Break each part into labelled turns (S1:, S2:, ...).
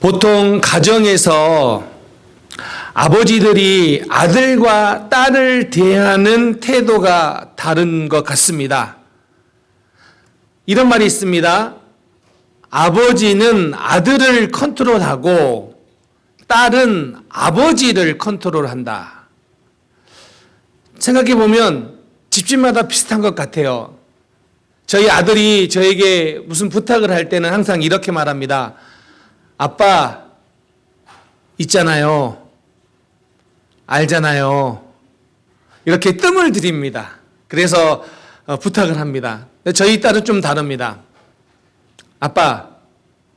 S1: 보통 가정에서 아버지들이 아들과 딸을 대하는 태도가 다른 것 같습니다. 이런 말이 있습니다. 아버지는 아들을 컨트롤하고 딸은 아버지를 컨트롤한다. 생각해 보면 집집마다 비슷한 것 같아요. 저희 아들이 저에게 무슨 부탁을 할 때는 항상 이렇게 말합니다. 아빠, 있잖아요. 알잖아요. 이렇게 뜸을 들입니다. 그래서 부탁을 합니다. 저희 딸은 좀 다릅니다. 아빠,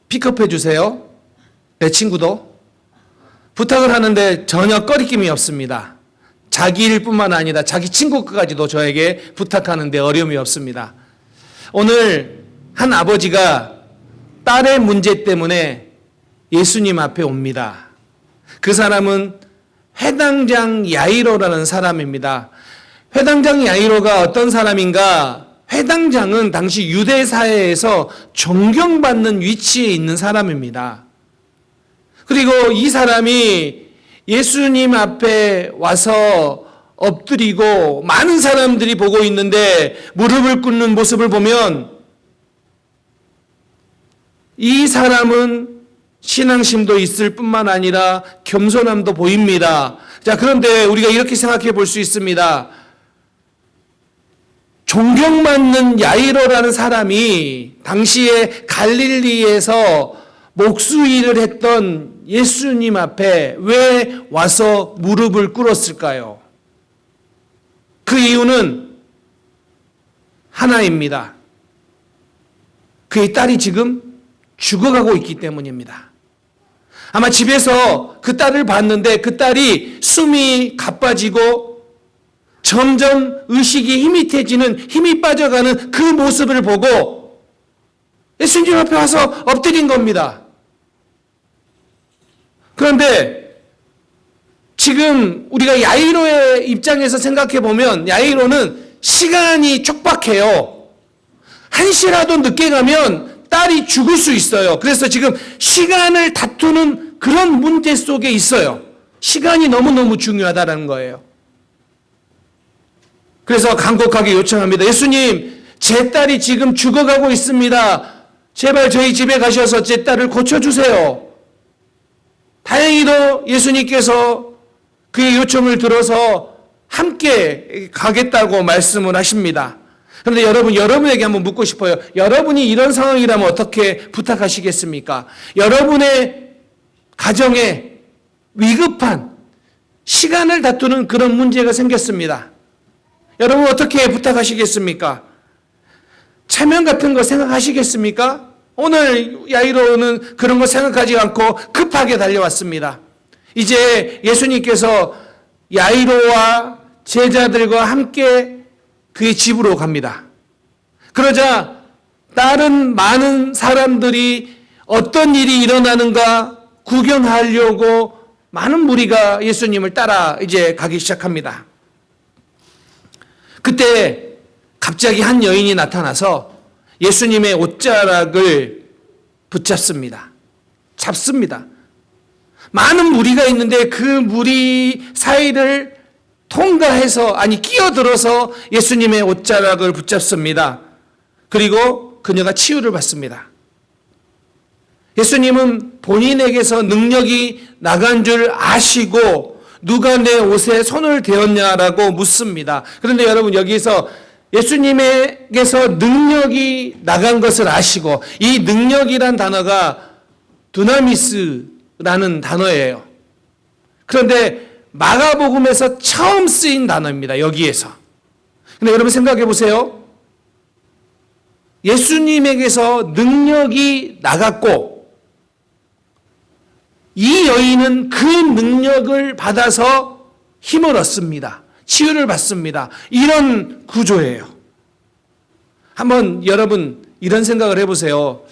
S1: 픽업해 주세요. 내 친구도. 부탁을 하는데 전혀 꺼리낌이 없습니다. 자기 일뿐만 아니라 자기 친구까지도 저에게 부탁하는데 어려움이 없습니다. 오늘 한 아버지가 딸의 문제 때문에 예수님 앞에 옵니다. 그 사람은 회당장 야이로라는 사람입니다. 회당장 야이로가 어떤 사람인가? 회당장은 당시 유대 사회에서 존경받는 위치에 있는 사람입니다. 그리고 이 사람이 예수님 앞에 와서 엎드리고 많은 사람들이 보고 있는데 무릎을 꿇는 모습을 보면 이 사람은 신앙심도 있을 뿐만 아니라 겸손함도 보입니다. 자, 그런데 우리가 이렇게 생각해 볼 수 있습니다. 존경받는 야이로라는 사람이 당시에 갈릴리에서 목수일을 했던 예수님 앞에 왜 와서 무릎을 꿇었을까요? 그 이유는 하나입니다. 그의 딸이 지금 죽어가고 있기 때문입니다. 아마 집에서 그 딸을 봤는데 그 딸이 숨이 가빠지고 점점 의식이 희미해지는, 힘이 빠져가는 그 모습을 보고 예수님 앞에 와서 엎드린 겁니다. 그런데 지금 우리가 야이로의 입장에서 생각해 보면 야이로는 시간이 촉박해요. 1시라도 늦게 가면 딸이 죽을 수 있어요. 그래서 지금 시간을 다투는 그런 문제 속에 있어요. 시간이 너무너무 중요하다는 거예요. 그래서 간곡하게 요청합니다. 예수님, 제 딸이 지금 죽어가고 있습니다. 제발 저희 집에 가셔서 제 딸을 고쳐주세요. 다행히도 예수님께서 그의 요청을 들어서 함께 가겠다고 말씀을 하십니다. 그런데 여러분에게 한번 묻고 싶어요. 여러분이 이런 상황이라면 어떻게 부탁하시겠습니까? 여러분의 가정에 위급한 시간을 다투는 그런 문제가 생겼습니다. 여러분 어떻게 부탁하시겠습니까? 체면 같은 거 생각하시겠습니까? 오늘 야이로는 그런 거 생각하지 않고 급하게 달려왔습니다. 이제 예수님께서 야이로와 제자들과 함께 그의 집으로 갑니다. 그러자 다른 많은 사람들이 어떤 일이 일어나는가 구경하려고 많은 무리가 예수님을 따라 이제 가기 시작합니다. 그때 갑자기 한 여인이 나타나서 예수님의 옷자락을 붙잡습니다. 잡습니다. 많은 무리가 있는데 그 무리 사이를 통과해서, 끼어들어서 예수님의 옷자락을 붙잡습니다. 그리고 그녀가 치유를 받습니다. 예수님은 본인에게서 능력이 나간 줄 아시고 누가 내 옷에 손을 대었냐라고 묻습니다. 그런데 여러분 여기서 예수님에게서 능력이 나간 것을 아시고 이 능력이란 단어가 두나미스라는 단어예요. 그런데 마가복음에서 처음 쓰인 단어입니다. 여기에서. 근데 여러분 생각해 보세요. 예수님에게서 능력이 나갔고 이 여인은 그 능력을 받아서 힘을 얻습니다. 치유를 받습니다. 이런 구조예요. 한번 여러분 이런 생각을 해보세요.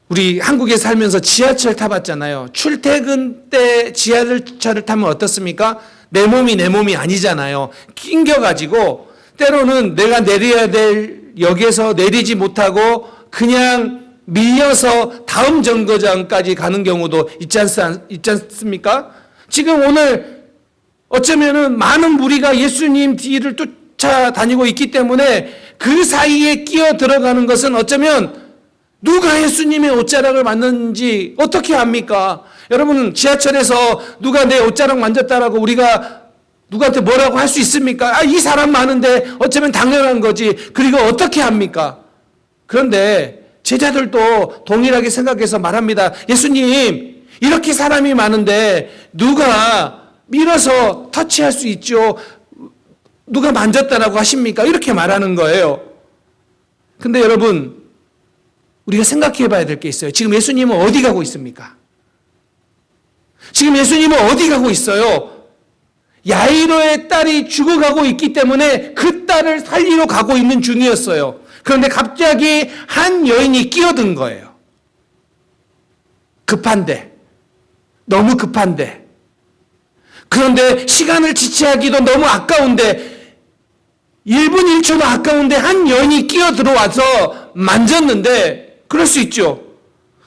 S1: 우리 한국에 살면서 지하철 타봤잖아요. 출퇴근 때 지하철을 타면 어떻습니까? 내 몸이 아니잖아요. 낑겨가지고 때로는 내가 내려야 될 역에서 내리지 못하고 그냥 밀려서 다음 정거장까지 가는 경우도 있지 않습니까? 지금 오늘 어쩌면은 많은 무리가 예수님 뒤를 쫓아다니고 있기 때문에 그 사이에 끼어 들어가는 것은 어쩌면 누가 예수님의 옷자락을 만났는지 어떻게 압니까? 여러분, 지하철에서 누가 내 옷자락 만졌다라고 우리가 누구한테 뭐라고 할 수 있습니까? 이 사람 많은데 어쩌면 당연한 거지. 그리고 어떻게 합니까? 그런데 제자들도 동일하게 생각해서 말합니다. 예수님, 이렇게 사람이 많은데 누가 밀어서 터치할 수 있죠? 누가 만졌다라고 하십니까? 이렇게 말하는 거예요. 근데 여러분, 우리가 생각해 봐야 될 게 있어요. 지금 예수님은 어디 가고 있습니까? 지금 예수님은 어디 가고 있어요? 야이로의 딸이 죽어가고 있기 때문에 그 딸을 살리러 가고 있는 중이었어요. 그런데 갑자기 한 여인이 끼어든 거예요. 급한데, 너무 급한데. 그런데 시간을 지체하기도 너무 아까운데, 1분 1초도 아까운데 한 여인이 끼어들어와서 만졌는데, 그럴 수 있죠.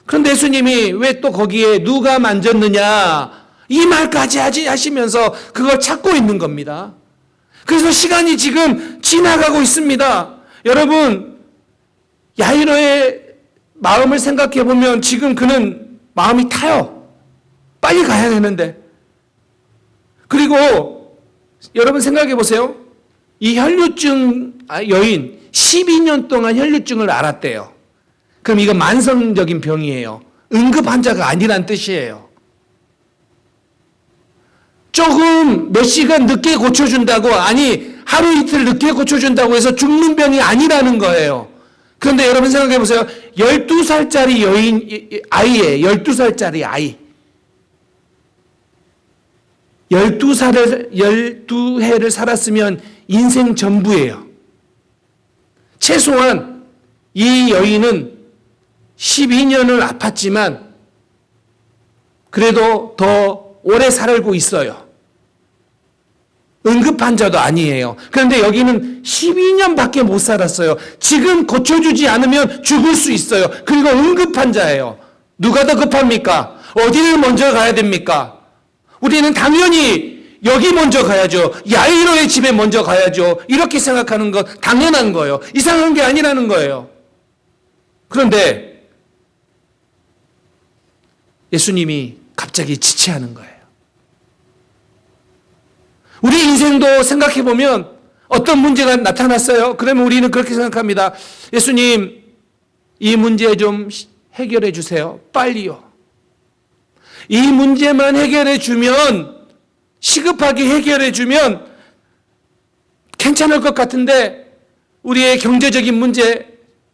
S1: 그런데 예수님이 왜 또 거기에 누가 만졌느냐, 이 말까지 하시면서 그걸 찾고 있는 겁니다. 그래서 시간이 지금 지나가고 있습니다. 여러분, 야이로의 마음을 생각해 보면 지금 그는 마음이 타요. 빨리 가야 되는데. 그리고 여러분 생각해 보세요. 이 혈류증 여인 12년 동안 혈류증을 앓았대요. 그럼 이거 만성적인 병이에요. 응급 환자가 아니란 뜻이에요. 조금 몇 시간 늦게 고쳐준다고, 아니 하루 이틀 늦게 고쳐준다고 해서 죽는 병이 아니라는 거예요. 그런데 여러분 생각해 보세요. 12살짜리 아이예요. 12살짜리 아이. 12해를 살았으면 인생 전부예요. 최소한 이 여인은 12년을 아팠지만 그래도 더 오래 살고 있어요. 응급환자도 아니에요. 그런데 여기는 12년밖에 못 살았어요. 지금 고쳐주지 않으면 죽을 수 있어요. 그리고 응급환자예요. 누가 더 급합니까? 어디를 먼저 가야 됩니까? 우리는 당연히 여기 먼저 가야죠. 야이로의 집에 먼저 가야죠. 이렇게 생각하는 건 당연한 거예요. 이상한 게 아니라는 거예요. 그런데 예수님이 갑자기 지체하는 거예요. 우리 인생도 생각해 보면 어떤 문제가 나타났어요. 그러면 우리는 그렇게 생각합니다. 예수님, 이 문제 좀 해결해 주세요. 빨리요. 이 문제만 해결해 주면, 시급하게 해결해 주면 괜찮을 것 같은데 우리의 경제적인 문제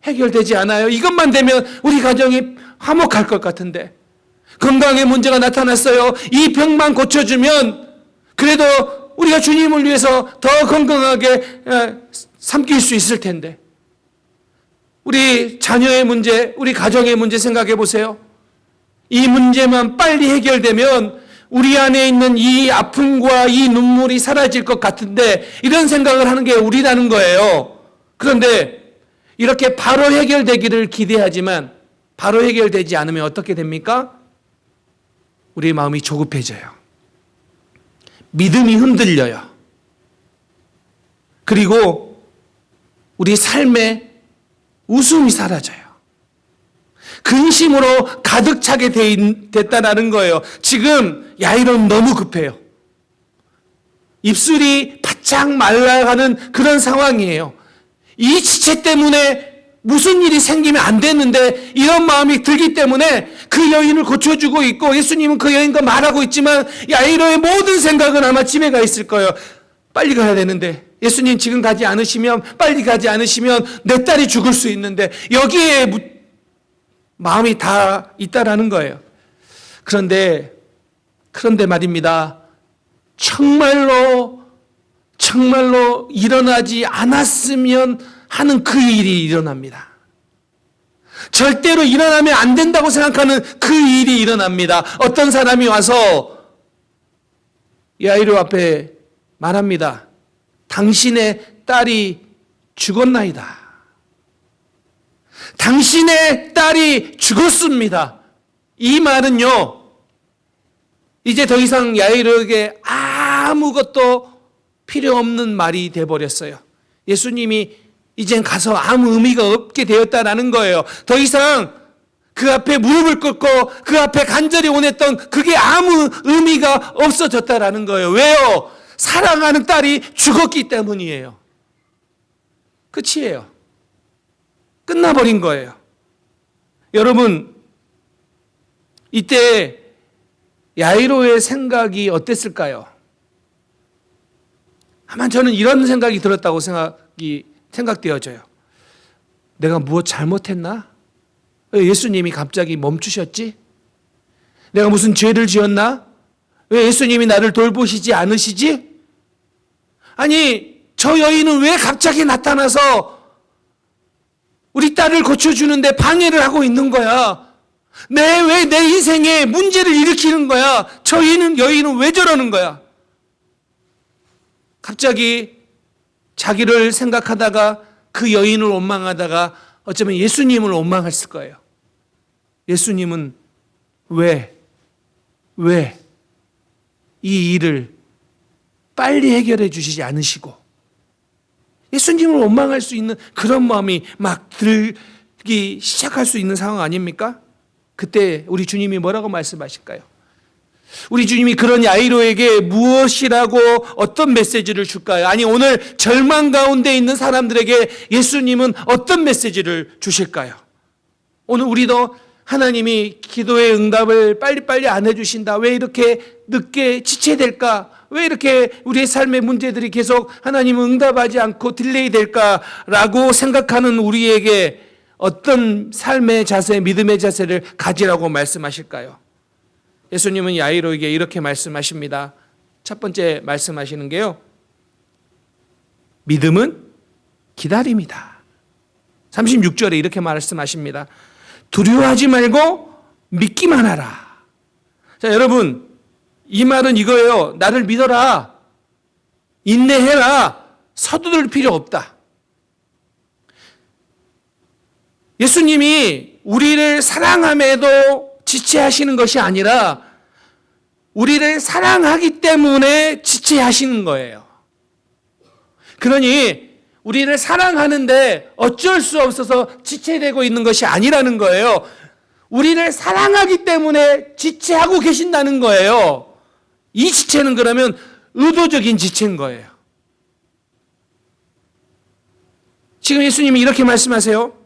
S1: 해결되지 않아요. 이것만 되면 우리 가정이 화목할 것 같은데, 건강에 문제가 나타났어요. 이 병만 고쳐주면 그래도 우리가 주님을 위해서 더 건강하게 삼킬 수 있을 텐데, 우리 자녀의 문제, 우리 가정의 문제 생각해 보세요. 이 문제만 빨리 해결되면 우리 안에 있는 이 아픔과 이 눈물이 사라질 것 같은데, 이런 생각을 하는 게 우리라는 거예요. 그런데 이렇게 바로 해결되기를 기대하지만 바로 해결되지 않으면 어떻게 됩니까? 우리의 마음이 조급해져요. 믿음이 흔들려요. 그리고 우리 삶에 웃음이 사라져요. 근심으로 가득 차게 됐다는 거예요. 지금 야이로는 너무 급해요. 입술이 바짝 말라가는 그런 상황이에요. 이 지체 때문에 무슨 일이 생기면 안 됐는데 이런 마음이 들기 때문에 그 여인을 고쳐주고 있고, 예수님은 그 여인과 말하고 있지만 야이로의 모든 생각은 아마 집에 가 있을 거예요. 빨리 가야 되는데, 예수님 지금 가지 않으시면, 빨리 가지 않으시면 내 딸이 죽을 수 있는데, 여기에 마음이 다 있다라는 거예요. 그런데 말입니다. 정말로 일어나지 않았으면 하는 그 일이 일어납니다. 절대로 일어나면 안 된다고 생각하는 그 일이 일어납니다. 어떤 사람이 와서 야이로 앞에 말합니다. 당신의 딸이 죽었나이다. 당신의 딸이 죽었습니다. 이 말은요, 이제 더 이상 야이로에게 아무것도 필요 없는 말이 되어버렸어요. 예수님이 이젠 가서 아무 의미가 없게 되었다라는 거예요. 더 이상 그 앞에 무릎을 꿇고 그 앞에 간절히 원했던 그게 아무 의미가 없어졌다라는 거예요. 왜요? 사랑하는 딸이 죽었기 때문이에요. 끝이에요. 끝나버린 거예요. 여러분, 이때 야이로의 생각이 어땠을까요? 아마 저는 이런 생각이 들었다고 생각되어져요. 내가 무엇 잘못했나? 왜 예수님이 갑자기 멈추셨지? 내가 무슨 죄를 지었나? 왜 예수님이 나를 돌보시지 않으시지? 아니, 저 여인은 왜 갑자기 나타나서 우리 딸을 고쳐주는데 방해를 하고 있는 거야? 왜 내 인생에 문제를 일으키는 거야? 저 여인은 왜 저러는 거야? 갑자기 자기를 생각하다가 그 여인을 원망하다가 어쩌면 예수님을 원망했을 거예요. 예수님은 왜 이 일을 빨리 해결해 주시지 않으시고 예수님을 원망할 수 있는 그런 마음이 막 들기 시작할 수 있는 상황 아닙니까? 그때 우리 주님이 뭐라고 말씀하실까요? 우리 주님이 그런 야이로에게 무엇이라고 어떤 메시지를 줄까요? 아니, 오늘 절망 가운데 있는 사람들에게 예수님은 어떤 메시지를 주실까요? 오늘 우리도 하나님이 기도의 응답을 빨리빨리 안 해주신다. 왜 이렇게 늦게 지체될까? 왜 이렇게 우리의 삶의 문제들이 계속 하나님은 응답하지 않고 딜레이 될까라고 생각하는 우리에게 어떤 삶의 자세, 믿음의 자세를 가지라고 말씀하실까요? 예수님은 야이로에게 이렇게 말씀하십니다. 첫 번째 말씀하시는 게요, 믿음은 기다림이다. 36절에 이렇게 말씀하십니다. 두려워하지 말고 믿기만 하라. 자, 여러분, 이 말은 이거예요. 나를 믿어라. 인내해라. 서두를 필요 없다. 예수님이 우리를 사랑함에도 지체하시는 것이 아니라 우리를 사랑하기 때문에 지체하시는 거예요. 그러니 우리를 사랑하는데 어쩔 수 없어서 지체되고 있는 것이 아니라는 거예요. 우리를 사랑하기 때문에 지체하고 계신다는 거예요. 이 지체는 그러면 의도적인 지체인 거예요. 지금 예수님이 이렇게 말씀하세요.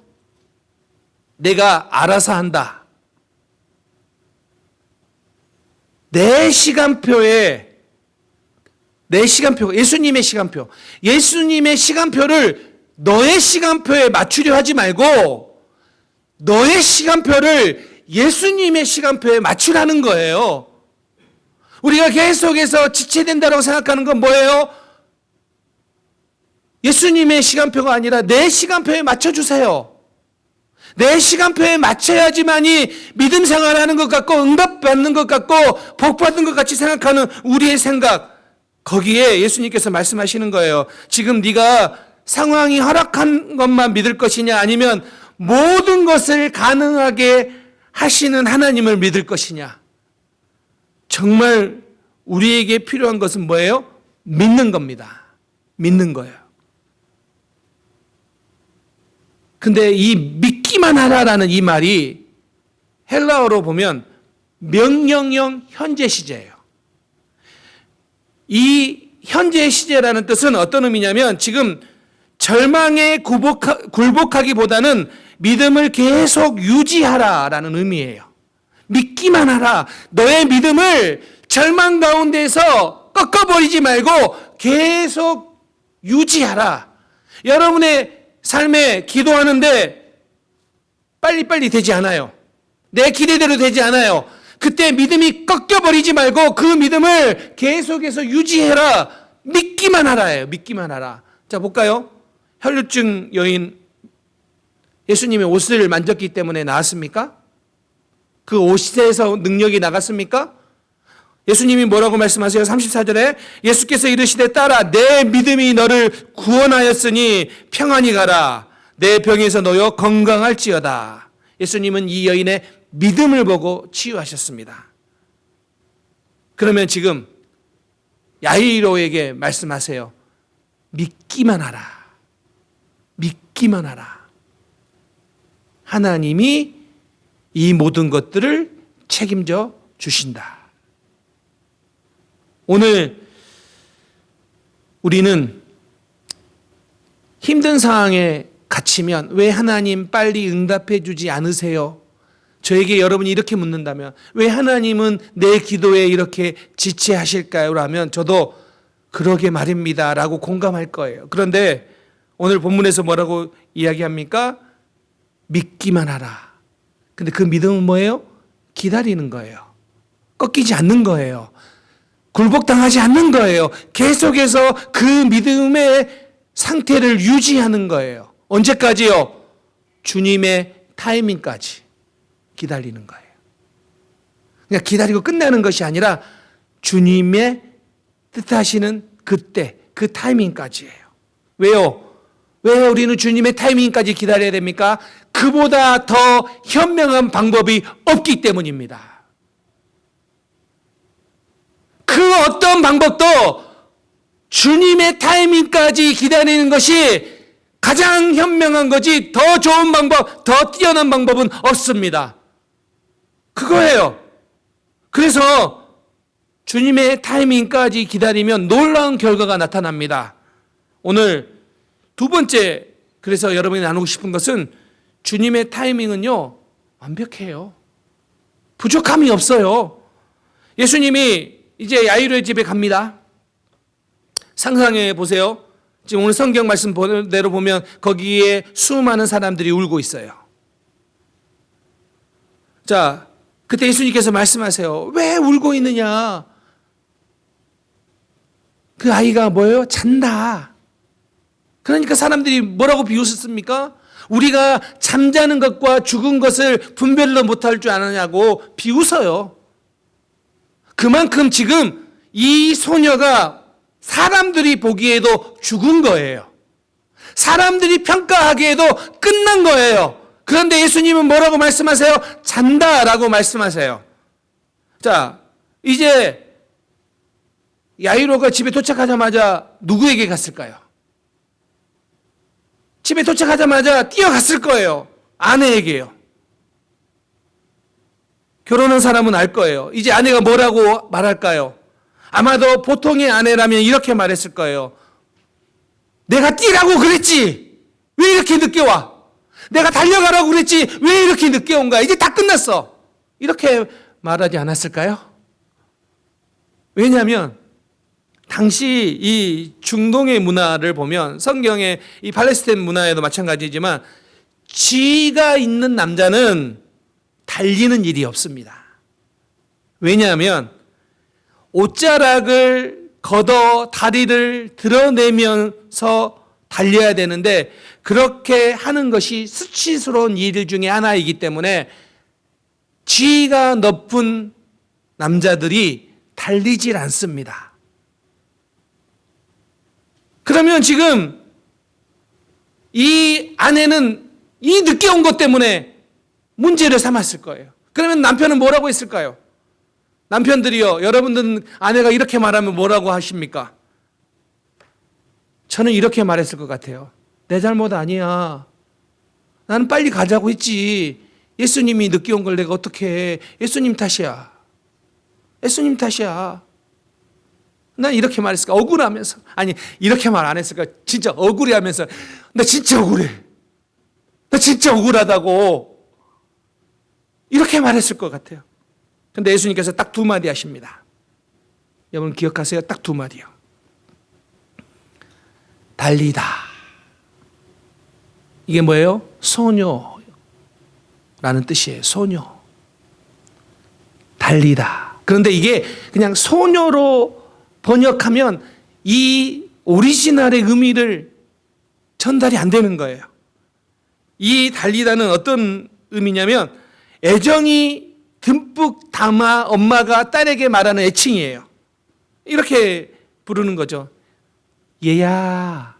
S1: 내가 알아서 한다. 내 시간표에 예수님의 시간표를 너의 시간표에 맞추려 하지 말고 너의 시간표를 예수님의 시간표에 맞추라는 거예요. 우리가 계속해서 지체된다고 생각하는 건 뭐예요? 예수님의 시간표가 아니라 내 시간표에 맞춰주세요. 내 시간표에 맞춰야지만이 믿음 생활하는 것 같고 응답받는 것 같고 복받는 것 같이 생각하는 우리의 생각, 거기에 예수님께서 말씀하시는 거예요. 지금 네가 상황이 허락한 것만 믿을 것이냐, 아니면 모든 것을 가능하게 하시는 하나님을 믿을 것이냐. 정말 우리에게 필요한 것은 뭐예요? 믿는 겁니다. 믿는 거예요. 근데 이 믿기만 하라라는 이 말이 헬라어로 보면 명령형 현재 시제예요. 이 현재 시제라는 뜻은 어떤 의미냐면 지금 절망에 굴복하기보다는 믿음을 계속 유지하라라는 의미예요. 믿기만 하라. 너의 믿음을 절망 가운데서 꺾어버리지 말고 계속 유지하라. 여러분의 삶에 기도하는데 빨리빨리 되지 않아요. 내 기대대로 되지 않아요. 그때 믿음이 꺾여버리지 말고 그 믿음을 계속해서 유지해라. 믿기만 하라예요. 믿기만 하라. 자, 볼까요? 혈루증 여인, 예수님의 옷을 만졌기 때문에 나았습니까? 그 옷에서 능력이 나갔습니까? 예수님이 뭐라고 말씀하세요? 34절에 예수께서 이르시되 딸아, 내 믿음이 너를 구원하였으니 평안히 가라. 내 병에서 놓여 건강할지어다. 예수님은 이 여인의 믿음을 보고 치유하셨습니다. 그러면 지금 야이로에게 말씀하세요. 믿기만 하라. 믿기만 하라. 하나님이 이 모든 것들을 책임져 주신다. 오늘 우리는 힘든 상황에 갇히면 왜 하나님 빨리 응답해 주지 않으세요? 저에게 여러분이 이렇게 묻는다면 왜 하나님은 내 기도에 이렇게 지체하실까요? 라면 저도 그러게 말입니다 라고 공감할 거예요. 그런데 오늘 본문에서 뭐라고 이야기합니까? 믿기만 하라. 근데 그 믿음은 뭐예요? 기다리는 거예요. 꺾이지 않는 거예요. 굴복당하지 않는 거예요. 계속해서 그 믿음의 상태를 유지하는 거예요. 언제까지요? 주님의 타이밍까지 기다리는 거예요. 그냥 기다리고 끝나는 것이 아니라 주님의 뜻하시는 그때, 그 타이밍까지예요. 왜요? 왜 우리는 주님의 타이밍까지 기다려야 됩니까? 그보다 더 현명한 방법이 없기 때문입니다. 그 어떤 방법도 주님의 타이밍까지 기다리는 것이 가장 현명한 거지 더 좋은 방법, 더 뛰어난 방법은 없습니다. 그거예요. 그래서 주님의 타이밍까지 기다리면 놀라운 결과가 나타납니다. 오늘 두 번째, 그래서 여러분이 나누고 싶은 것은 주님의 타이밍은요, 완벽해요. 부족함이 없어요. 예수님이 이제 야이로의 집에 갑니다. 상상해 보세요. 지금 오늘 성경 말씀대로 보면 거기에 수많은 사람들이 울고 있어요. 자, 그때 예수님께서 말씀하세요. 왜 울고 있느냐? 그 아이가 뭐예요? 잔다. 그러니까 사람들이 뭐라고 비웃었습니까? 우리가 잠자는 것과 죽은 것을 분별로 못할 줄 아느냐고 비웃어요. 그만큼 지금 이 소녀가 사람들이 보기에도 죽은 거예요. 사람들이 평가하기에도 끝난 거예요. 그런데 예수님은 뭐라고 말씀하세요? 잔다라고 말씀하세요. 자, 이제 야이로가 집에 도착하자마자 누구에게 갔을까요? 집에 도착하자마자 뛰어갔을 거예요. 아내에게요. 결혼한 사람은 알 거예요. 이제 아내가 뭐라고 말할까요? 아마도 보통의 아내라면 이렇게 말했을 거예요. 내가 뛰라고 그랬지. 왜 이렇게 늦게 와? 내가 달려가라고 그랬지. 왜 이렇게 늦게 온 거야? 이제 다 끝났어. 이렇게 말하지 않았을까요? 왜냐하면 당시 이 중동의 문화를 보면 성경의 이 팔레스타인 문화에도 마찬가지지만 지가 있는 남자는 달리는 일이 없습니다. 왜냐하면 옷자락을 걷어 다리를 드러내면서 달려야 되는데 그렇게 하는 것이 수치스러운 일 중에 하나이기 때문에 지위가 높은 남자들이 달리질 않습니다. 그러면 지금 이 아내는 이 늦게 온 것 때문에 문제를 삼았을 거예요. 그러면 남편은 뭐라고 했을까요? 남편들이요, 여러분들은 아내가 이렇게 말하면 뭐라고 하십니까? 저는 이렇게 말했을 것 같아요. 내 잘못 아니야. 나는 빨리 가자고 했지. 예수님이 늦게 온 걸 내가 어떻게 해. 예수님 탓이야. 예수님 탓이야. 난 이렇게 말했을까? 억울하면서. 아니, 이렇게 말 안 했을까? 진짜 억울해하면서. 나 진짜 억울해. 나 진짜 억울하다고. 이렇게 말했을 것 같아요. 근데 예수님께서 딱 두 마디 하십니다. 여러분 기억하세요? 딱 두 마디요. 달리다. 이게 뭐예요? 소녀라는 뜻이에요. 소녀. 달리다. 그런데 이게 그냥 소녀로 번역하면 이 오리지널의 의미를 전달이 안 되는 거예요. 이 달리다는 어떤 의미냐면 애정이 듬뿍 담아 엄마가 딸에게 말하는 애칭이에요. 이렇게 부르는 거죠. 얘야.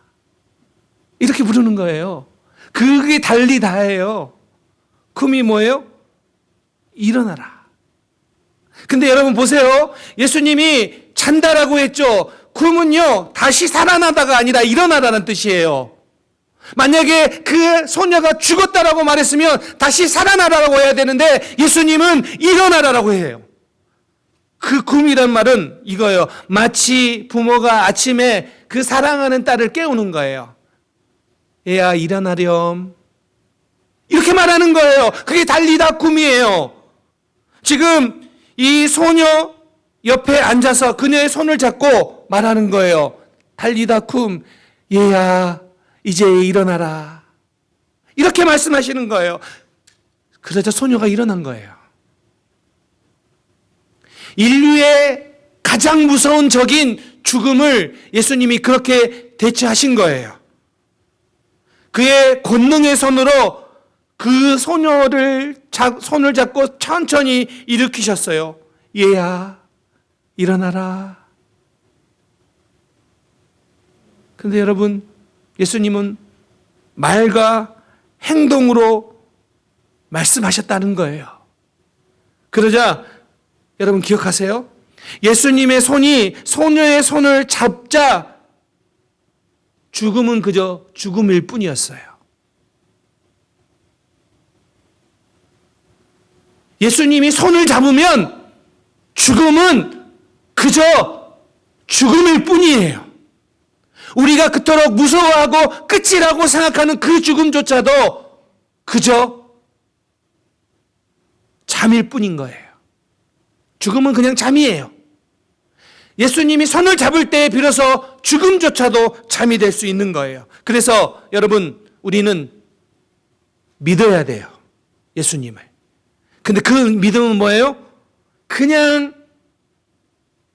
S1: 이렇게 부르는 거예요. 그게 달리 다예요. 쿰이 뭐예요? 일어나라. 근데 여러분 보세요. 예수님이 잔다라고 했죠. 쿰은요, 다시 살아나다가 아니라 일어나라는 뜻이에요. 만약에 그 소녀가 죽었다라고 말했으면 다시 살아나라고 해야 되는데 예수님은 일어나라라고 해요. 그 굼이란 말은 이거예요. 마치 부모가 아침에 그 사랑하는 딸을 깨우는 거예요. 얘야 일어나렴. 이렇게 말하는 거예요. 그게 달리다 굼이에요. 지금 이 소녀 옆에 앉아서 그녀의 손을 잡고 말하는 거예요. 달리다 쿰, 얘야 이제 일어나라. 이렇게 말씀하시는 거예요. 그러자 소녀가 일어난 거예요. 인류의 가장 무서운 적인 죽음을 예수님이 그렇게 대처하신 거예요. 그의 권능의 손으로 그 소녀를 손을 잡고 천천히 일으키셨어요. 얘야, 일어나라. 근데 여러분, 예수님은 말과 행동으로 말씀하셨다는 거예요. 그러자 여러분 기억하세요? 예수님의 손이 소녀의 손을 잡자 죽음은 그저 죽음일 뿐이었어요. 예수님이 손을 잡으면 죽음은 그저 죽음일 뿐이에요. 우리가 그토록 무서워하고 끝이라고 생각하는 그 죽음조차도 그저 잠일 뿐인 거예요. 죽음은 그냥 잠이에요. 예수님이 손을 잡을 때에 비로소 죽음조차도 잠이 될 수 있는 거예요. 그래서 여러분, 우리는 믿어야 돼요. 예수님을. 근데 그 믿음은 뭐예요? 그냥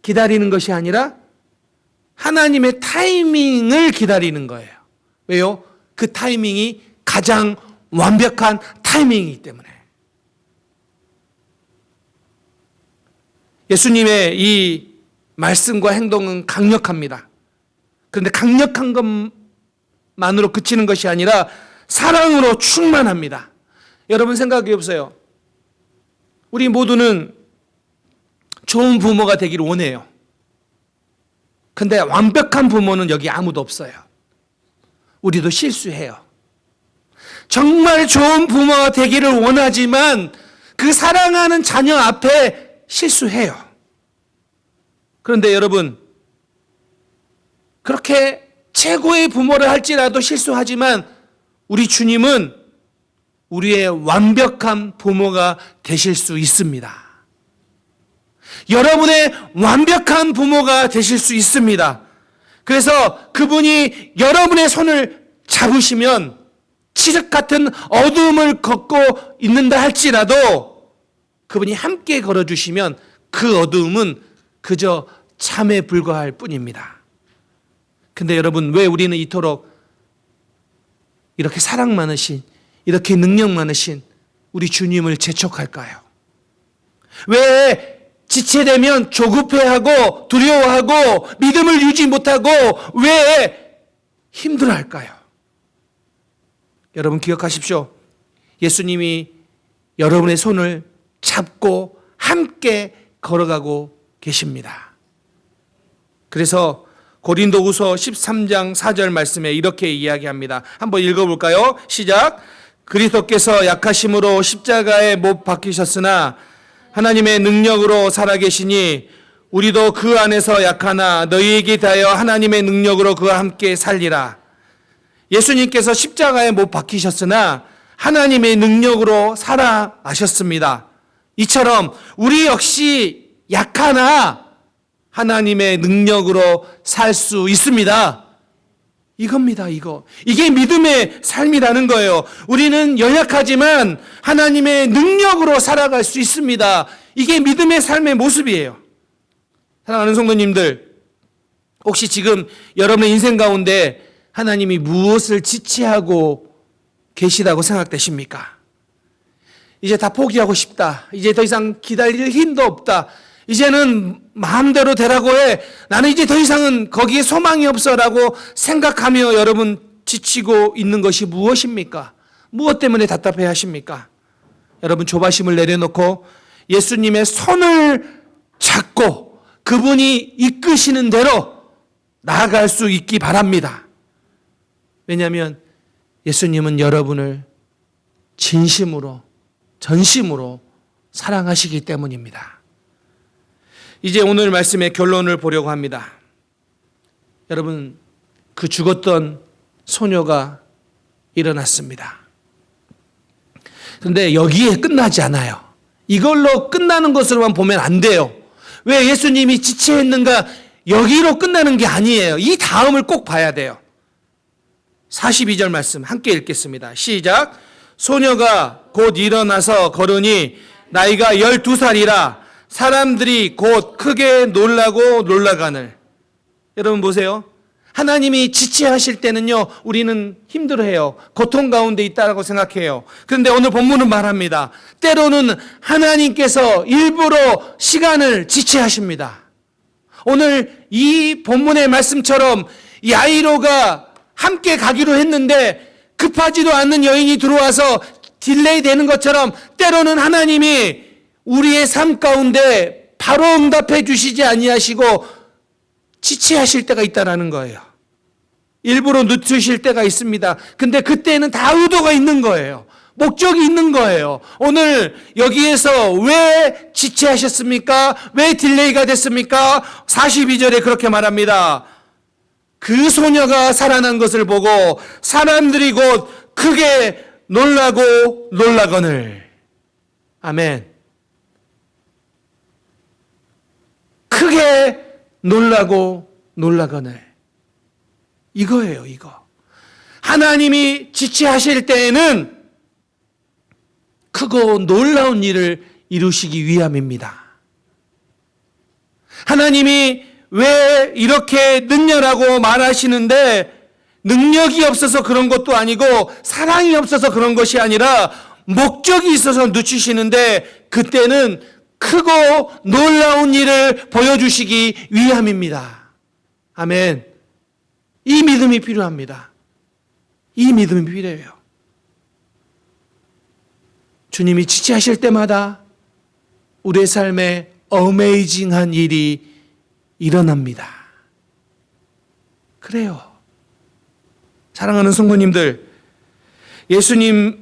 S1: 기다리는 것이 아니라 하나님의 타이밍을 기다리는 거예요. 왜요? 그 타이밍이 가장 완벽한 타이밍이기 때문에. 예수님의 이 말씀과 행동은 강력합니다. 그런데 강력한 것만으로 그치는 것이 아니라 사랑으로 충만합니다. 여러분 생각해 보세요. 우리 모두는 좋은 부모가 되기를 원해요. 근데 완벽한 부모는 여기 아무도 없어요. 우리도 실수해요. 정말 좋은 부모가 되기를 원하지만 그 사랑하는 자녀 앞에 실수해요. 그런데 여러분, 그렇게 최고의 부모를 할지라도 실수하지만 우리 주님은 우리의 완벽한 부모가 되실 수 있습니다. 여러분의 완벽한 부모가 되실 수 있습니다. 그래서 그분이 여러분의 손을 잡으시면 칠흑 같은 어두움을 걷고 있는다 할지라도 그분이 함께 걸어주시면 그 어두움은 그저 참에 불과할 뿐입니다. 근데 여러분, 왜 우리는 이토록 이렇게 사랑 많으신, 이렇게 능력 많으신 우리 주님을 재촉할까요? 왜 지체되면 조급해하고 두려워하고 믿음을 유지 못하고 왜 힘들어할까요? 여러분 기억하십시오. 예수님이 여러분의 손을 잡고 함께 걸어가고 계십니다. 그래서 고린도후서 13장 4절 말씀에 이렇게 이야기합니다. 한번 읽어볼까요? 시작. 그리스도께서 약하심으로 십자가에 못 박히셨으나 하나님의 능력으로 살아계시니 우리도 그 안에서 약하나 너희에게 대하여 하나님의 능력으로 그와 함께 살리라. 예수님께서 십자가에 못 박히셨으나 하나님의 능력으로 살아나셨습니다. 이처럼 우리 역시 약하나 하나님의 능력으로 살 수 있습니다. 이겁니다, 이거. 이게 믿음의 삶이라는 거예요. 우리는 연약하지만 하나님의 능력으로 살아갈 수 있습니다. 이게 믿음의 삶의 모습이에요. 사랑하는 성도님들, 혹시 지금 여러분의 인생 가운데 하나님이 무엇을 지체하고 계시다고 생각되십니까? 이제 다 포기하고 싶다. 이제 더 이상 기다릴 힘도 없다. 이제는 마음대로 되라고 해. 나는 이제 더 이상은 거기에 소망이 없어라고 생각하며 여러분 지치고 있는 것이 무엇입니까? 무엇 때문에 답답해 하십니까? 여러분, 조바심을 내려놓고 예수님의 손을 잡고 그분이 이끄시는 대로 나아갈 수 있기 바랍니다. 왜냐하면 예수님은 여러분을 진심으로, 전심으로 사랑하시기 때문입니다. 이제 오늘 말씀의 결론을 보려고 합니다. 여러분, 그 죽었던 소녀가 일어났습니다. 그런데 여기에 끝나지 않아요. 이걸로 끝나는 것으로만 보면 안 돼요. 왜 예수님이 지체했는가? 여기로 끝나는 게 아니에요. 이 다음을 꼭 봐야 돼요. 42절 말씀 함께 읽겠습니다. 시작. 소녀가 곧 일어나서 걸으니 나이가 12살이라 사람들이 곧 크게 놀라고 놀라가늘. 여러분 보세요. 하나님이 지체하실 때는요, 우리는 힘들어해요. 고통 가운데 있다라고 생각해요. 그런데 오늘 본문은 말합니다. 때로는 하나님께서 일부러 시간을 지체하십니다. 오늘 이 본문의 말씀처럼 야이로가 함께 가기로 했는데 급하지도 않는 여인이 들어와서 딜레이 되는 것처럼 때로는 하나님이 우리의 삶 가운데 바로 응답해 주시지 아니하시고 지체하실 때가 있다라는 거예요. 일부러 늦추실 때가 있습니다. 근데 그때는 다 의도가 있는 거예요. 목적이 있는 거예요. 오늘 여기에서 왜 지체하셨습니까? 왜 딜레이가 됐습니까? 42절에 그렇게 말합니다. 그 소녀가 살아난 것을 보고 사람들이 곧 크게 놀라고 놀라거늘. 아멘. 크게 놀라고 놀라거늘. 이거예요, 이거. 하나님이 지체하실 때에는 크고 놀라운 일을 이루시기 위함입니다. 하나님이 왜 이렇게 늦냐라고 말하시는데 능력이 없어서 그런 것도 아니고 사랑이 없어서 그런 것이 아니라 목적이 있어서 늦추시는데 그때는 크고 놀라운 일을 보여주시기 위함입니다. 아멘. 이 믿음이 필요합니다. 이 믿음이 필요해요. 주님이 지체하실 때마다 우리의 삶에 어메이징한 일이 일어납니다. 그래요. 사랑하는 성도님들, 예수님께서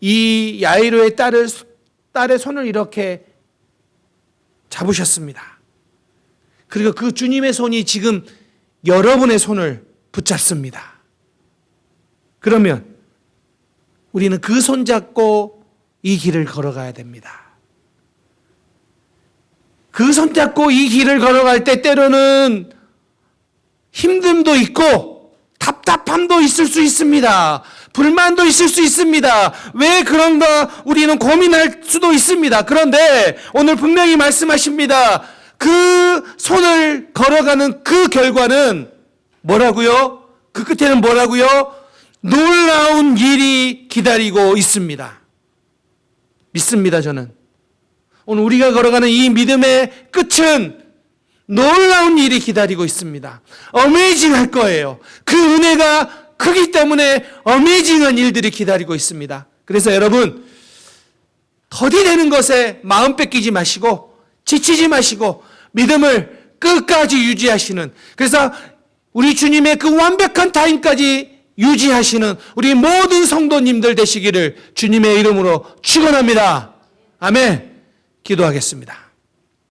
S1: 이 야이로의 딸의 손을 이렇게 잡으셨습니다. 그리고 그 주님의 손이 지금 여러분의 손을 붙잡습니다. 그러면 우리는 그 손 잡고 이 길을 걸어가야 됩니다. 그 손 잡고 이 길을 걸어갈 때 때로는 힘듦도 있고 답답함도 있을 수 있습니다. 불만도 있을 수 있습니다. 왜 그런가 우리는 고민할 수도 있습니다. 그런데 오늘 분명히 말씀하십니다. 그 손을 걸어가는 그 결과는 뭐라고요? 그 끝에는 뭐라고요? 놀라운 일이 기다리고 있습니다. 믿습니다, 저는. 오늘 우리가 걸어가는 이 믿음의 끝은 놀라운 일이 기다리고 있습니다. 어메이징할 거예요. 그 은혜가 크기 때문에 어메이징한 일들이 기다리고 있습니다. 그래서 여러분, 더디되는 것에 마음 뺏기지 마시고 지치지 마시고 믿음을 끝까지 유지하시는, 그래서 우리 주님의 그 완벽한 타임까지 유지하시는 우리 모든 성도님들 되시기를 주님의 이름으로 축원합니다. 아멘. 기도하겠습니다.